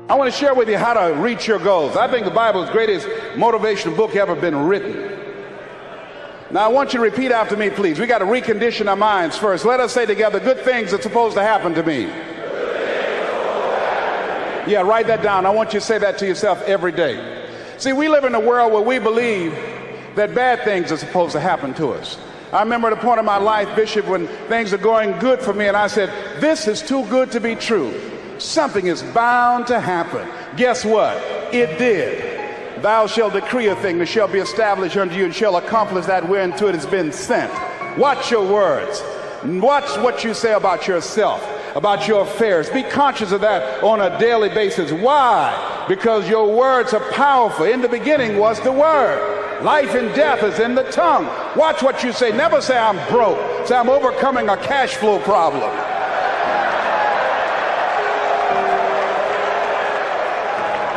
I want to share with you how to reach your goals. I think the Bible is the greatest motivational book ever been written. Now I want you to repeat after me, please. We got to recondition our minds first. Let us say together, good things are supposed to happen to me. Yeah, write that down. I want you to say that to yourself every day. See, we live in a world where we believe that bad things are supposed to happen to us. I remember at a point in my life, Bishop, when things are going good for me, and I said, this is too good to be true. Something is bound to happen. Guess what? It did. Thou shalt decree a thing that shall be established unto you and shall accomplish that whereunto it has been sent. Watch your words. Watch what you say about yourself, about your affairs. Be conscious of that on a daily basis. Why? Because your words are powerful. In the beginning was the Word. Life and death is in the tongue. Watch what you say. Never say I'm broke. Say I'm overcoming a cash flow problem.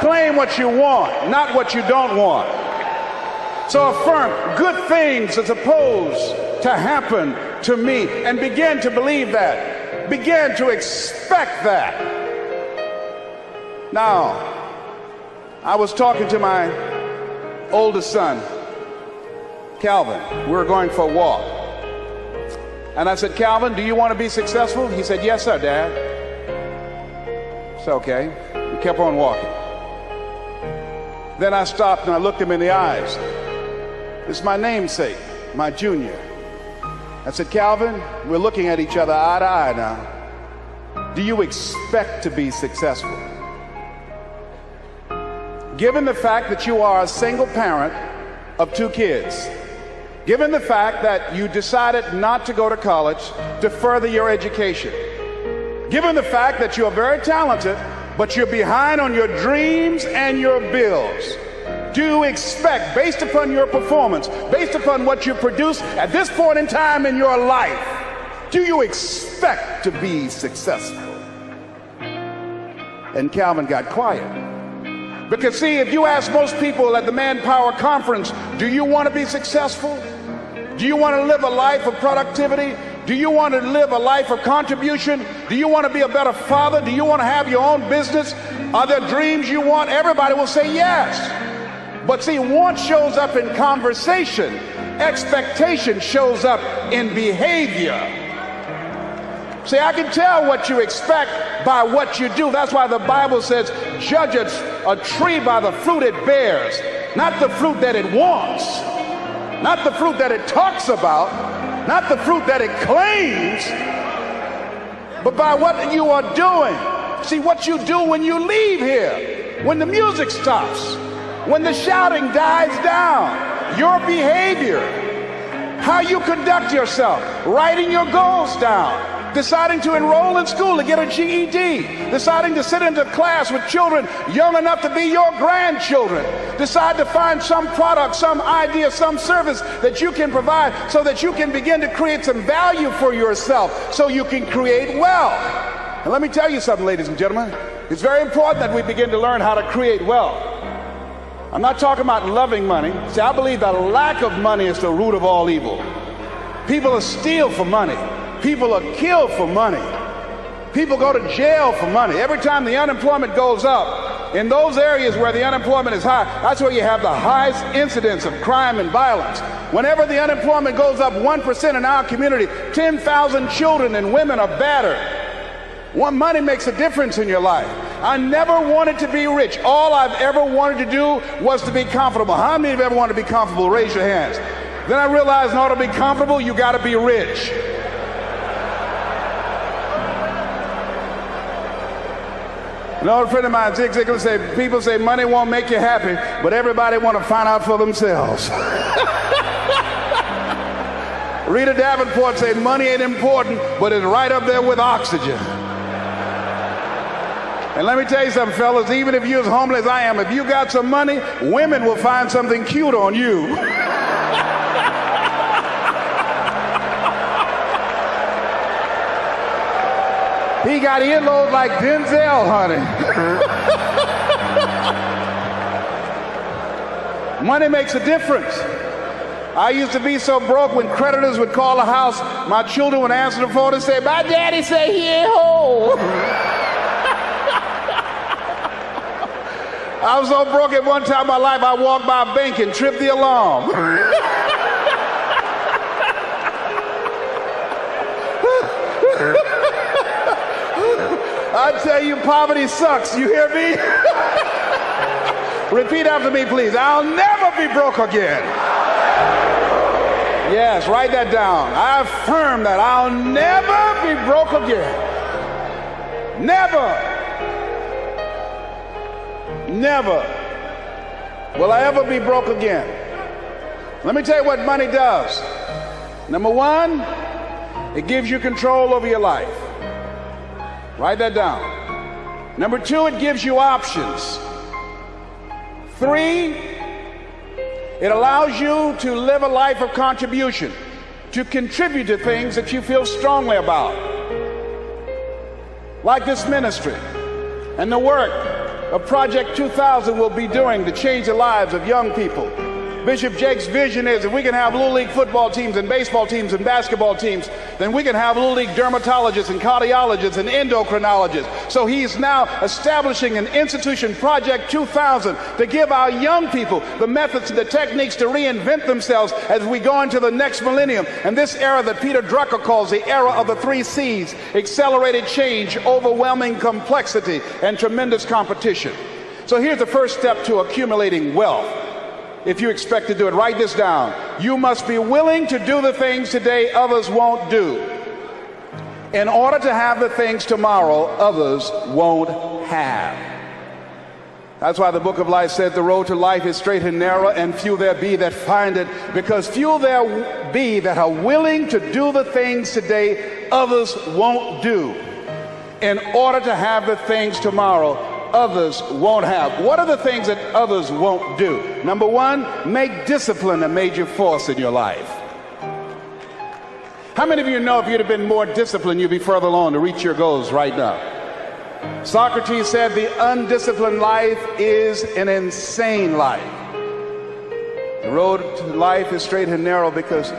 Claim what you want, not what you don't want. So affirm, good things are supposed to happen to me, and begin to believe that. Begin to expect that. Now, I was talking to my oldest son, Calvin. We were going for a walk. And I said, Calvin, do you want to be successful? He said, yes, sir, Dad. It's okay. We kept on walking. Then I stopped and I looked him in the eyes. This is my namesake, my junior. I said, Calvin, we're looking at each other eye to eye now. Do you expect to be successful? Given the fact that you are a single parent of 2 kids, given the fact that you decided not to go to college to further your education, given the fact that you are very talented, but you're behind on your dreams and your bills, do you expect, based upon your performance, based upon what you produce at this point in time in your life, do you expect to be successful? And Calvin got quiet. Because see, if you ask most people at the Manpower Conference, do you want to be successful? Do you want to live a life of productivity? Do you want to live a life of contribution? Do you want to be a better father? Do you want to have your own business? Are there dreams you want? Everybody will say yes. But see, want shows up in conversation. Expectation shows up in behavior. See, I can tell what you expect by what you do. That's why the Bible says, judge a tree by the fruit it bears, not the fruit that it wants, not the fruit that it talks about, not the fruit that it claims, but by what you are doing. See, what you do when you leave here, when the music stops, when the shouting dies down, your behavior, how you conduct yourself, writing your goals down, deciding to enroll in school to get a GED, deciding to sit into class with children young enough to be your grandchildren, decide to find some product, some idea, some service that you can provide so that you can begin to create some value for yourself so you can create wealth. And let me tell you something, ladies and gentlemen, it's very important that we begin to learn how to create wealth. I'm not talking about loving money. See, I believe the lack of money is the root of all evil. People will steal for money. People are killed for money. People go to jail for money. Every time the unemployment goes up, in those areas where the unemployment is high, that's where you have the highest incidence of crime and violence. Whenever the unemployment goes up 1% in our community, 10,000 children and women are battered. Money makes a difference in your life. I never wanted to be rich. All I've ever wanted to do was to be comfortable. How many of you ever wanted to be comfortable? Raise your hands. Then I realized in order to be comfortable, you got to be rich. An old friend of mine, Zig Ziglar, said, people say money won't make you happy, but everybody want to find out for themselves. Rita Davenport said money ain't important, but it's right up there with oxygen. And let me tell you something, fellas, even if you're as homeless as I am, if you got some money, women will find something cute on you. He got earlobes like Denzel, honey. Money makes a difference. I used to be so broke when creditors would call the house, my children would answer the phone and say, my daddy say he ain't home. I was so broke at one time in my life, I walked by a bank and tripped the alarm. I tell you, poverty sucks. You hear me? Repeat after me, please. I'll never be broke again. Yes, write that down. I affirm that I'll never be broke again. Never. Never will I ever be broke again. Let me tell you what money does. Number one, it gives you control over your life. Write that down. Number two, it gives you options. Three, it allows you to live a life of contribution, to contribute to things that you feel strongly about. Like this ministry and the work of Project 2000 will be doing to change the lives of young people. Bishop Jake's vision is if we can have Little League football teams and baseball teams and basketball teams, then we can have Little League dermatologists and cardiologists and endocrinologists. So he's now establishing an institution, Project 2000, to give our young people the methods and the techniques to reinvent themselves as we go into the next millennium. And this era that Peter Drucker calls the era of the 3 C's, accelerated change, overwhelming complexity, and tremendous competition. So here's the first step to accumulating wealth. If you expect to do it, write this down. You must be willing to do the things today others won't do, in order to have the things tomorrow others won't have. That's why the book of life said the road to life is straight and narrow, and few there be that find it, because few there be that are willing to do the things today others won't do, in order to have the things tomorrow others won't have. What are the things that others won't do? Number one, make discipline a major force in your life. How many of you know if you'd have been more disciplined, you'd be further along to reach your goals right now? Socrates said the undisciplined life is an insane life. The road to life is straight and narrow because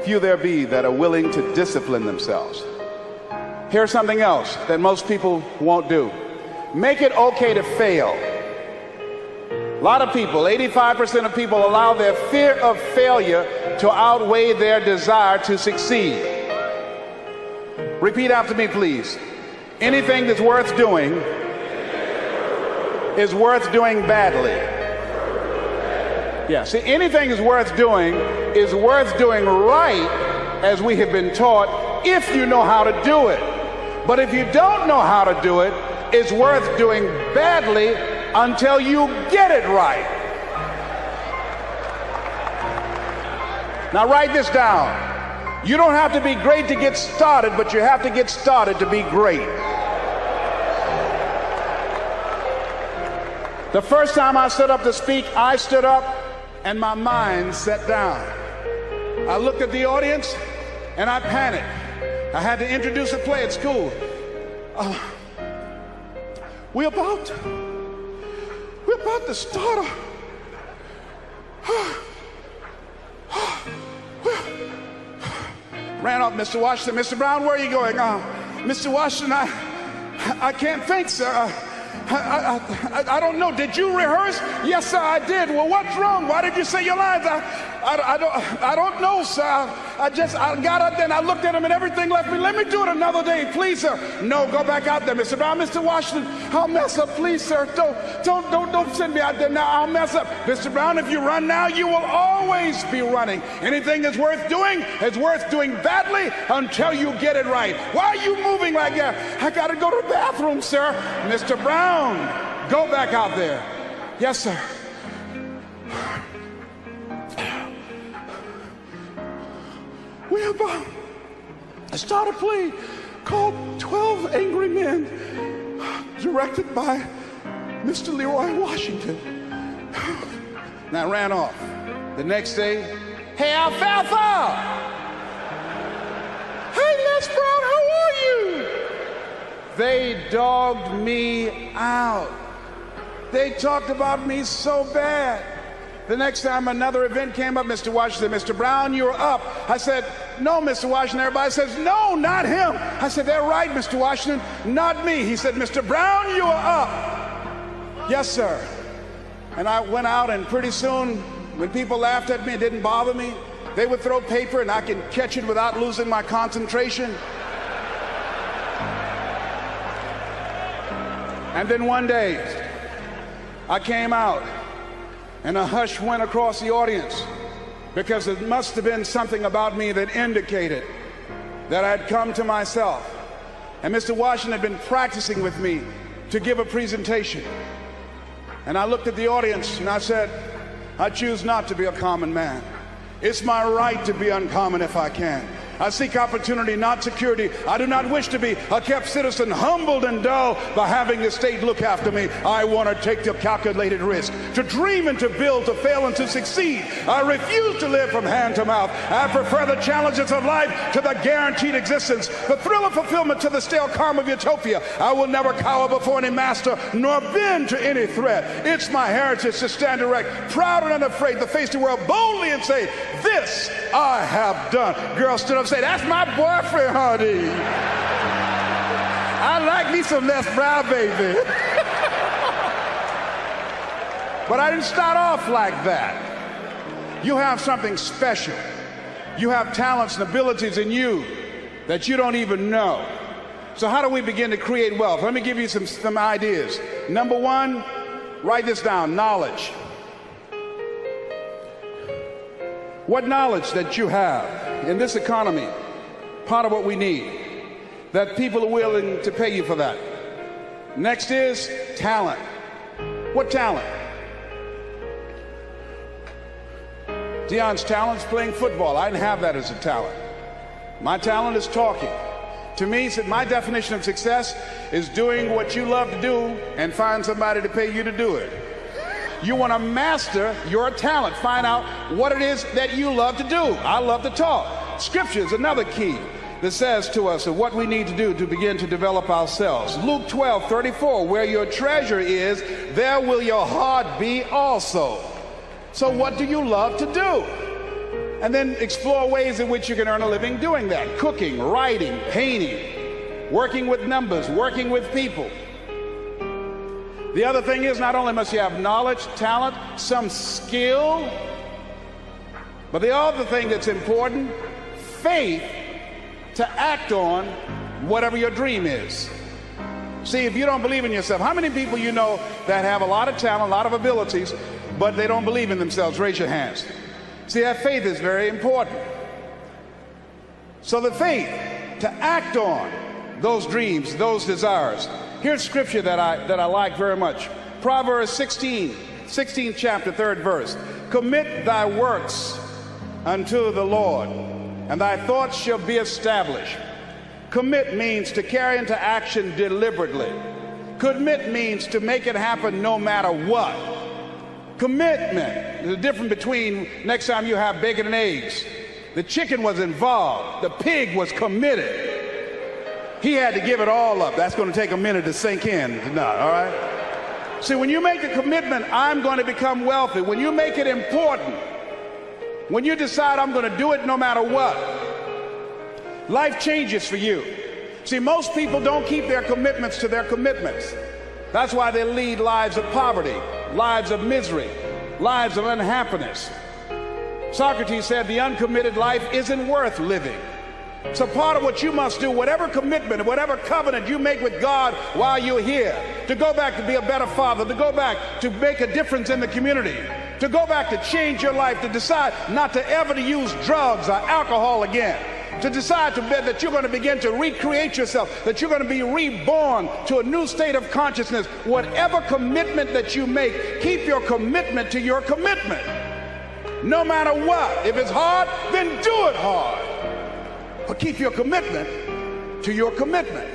few there be that are willing to discipline themselves. Here's something else that most people won't do. Make it okay to fail. A lot of people, 85% of people, allow their fear of failure to outweigh their desire to succeed. Repeat after me, please. Anything that's worth doing is worth doing badly. Yeah, see, anything is worth doing right, as we have been taught, if you know how to do it. But if you don't know how to do it, it's worth doing badly until you get it right. Now write this down. You don't have to be great to get started, but you have to get started to be great. The first time I stood up to speak, I stood up and my mind sat down. I looked at the audience and I panicked. I had to introduce a play at school. We're about to start ran off, Mr. Washington. Mr. Brown, where are you going? Mr. Washington, I can't think, sir. I don't know. Did you rehearse? Yes, sir, I did. Well, what's wrong? Why did you say your lines? I don't know, sir. I got up there and I looked at him and everything left me. Let me do it another day, please, sir. No, go back out there, Mr. Brown. Mr. Washington, I'll mess up, please, sir. Don't send me out there now. I'll mess up. Mr. Brown, if you run now, you will always be running. Anything that's worth doing is worth doing badly until you get it right. Why are you moving like that? I got to go to the bathroom, sir. Mr. Brown, go back out there. Yes, sir. We're about to start a play called 12 Angry Men, directed by Mr. Leroy Washington. And I ran off. The next day, hey, Alfalfa! Hey, Les Brown, how are you? They dogged me out. They talked about me so bad. The next time another event came up, Mr. Washington, Mr. Brown, you're up. I said, no, Mr. Washington. Everybody says, no, not him. I said, they're right, Mr. Washington, not me. He said, Mr. Brown, you are up. Yes, sir. And I went out, and pretty soon, when people laughed at me, it didn't bother me. They would throw paper, and I could catch it without losing my concentration. And then one day, I came out, and a hush went across the audience, because it must have been something about me that indicated that I'd come to myself. And Mr. Washington had been practicing with me to give a presentation. And I looked at the audience and I said, I choose not to be a common man. It's my right to be uncommon if I can. I seek opportunity, not security. I do not wish to be a kept citizen, humbled and dull by having the state look after me. I want to take the calculated risk, to dream and to build, to fail and to succeed. I refuse to live from hand to mouth. I prefer the challenges of life to the guaranteed existence, the thrill of fulfillment to the stale calm of utopia. I will never cower before any master, nor bend to any threat. It's my heritage to stand erect, proud and unafraid, to face the world boldly and say, this I have done. Girl stood up and said, that's my boyfriend, honey. I like me some Les Brown, baby. But I didn't start off like that. You have something special. You have talents and abilities in you that you don't even know. So how do we begin to create wealth? Let me give you some ideas. Number one, write this down, knowledge. What knowledge that you have in this economy, part of what we need, that people are willing to pay you for that. Next is talent. What talent? Dion's talent's playing football. I didn't have that as a talent. My talent is talking. To me, my definition of success is doing what you love to do and find somebody to pay you to do it. You want to master your talent. Find out what it is that you love to do. I love to talk. Scripture is another key that says to us of what we need to do to begin to develop ourselves. Luke 12:34, where your treasure is, there will your heart be also. So what do you love to do? And then explore ways in which you can earn a living doing that. Cooking, writing, painting, working with numbers, working with people. The other thing is, not only must you have knowledge, talent, some skill, but the other thing that's important, faith to act on whatever your dream is. See, if you don't believe in yourself, how many people you know that have a lot of talent, a lot of abilities, but they don't believe in themselves? Raise your hands. See, that faith is very important. So the faith to act on those dreams, those desires. Here's scripture that I like very much. Proverbs 16th chapter, 3rd verse. Commit thy works unto the Lord, and thy thoughts shall be established. Commit means to carry into action deliberately. Commit means to make it happen no matter what. Commitment. There's a difference between next time you have bacon and eggs. The chicken was involved. The pig was committed. He had to give it all up. That's going to take a minute to sink in. No, all right? See, when you make the commitment, I'm going to become wealthy. When you make it important, when you decide I'm going to do it no matter what, life changes for you. See, most people don't keep their commitments to their commitments. That's why they lead lives of poverty, lives of misery, lives of unhappiness. Socrates said the uncommitted life isn't worth living. So part of what you must do, whatever commitment, whatever covenant you make with God while you're here, to go back to be a better father, to go back to make a difference in the community, to go back to change your life, to decide not to ever to use drugs or alcohol again, to decide that you're going to begin to recreate yourself, that you're going to be reborn to a new state of consciousness. Whatever commitment that you make, keep your commitment to your commitment. No matter what. If it's hard, then do it hard. But keep your commitment to your commitment.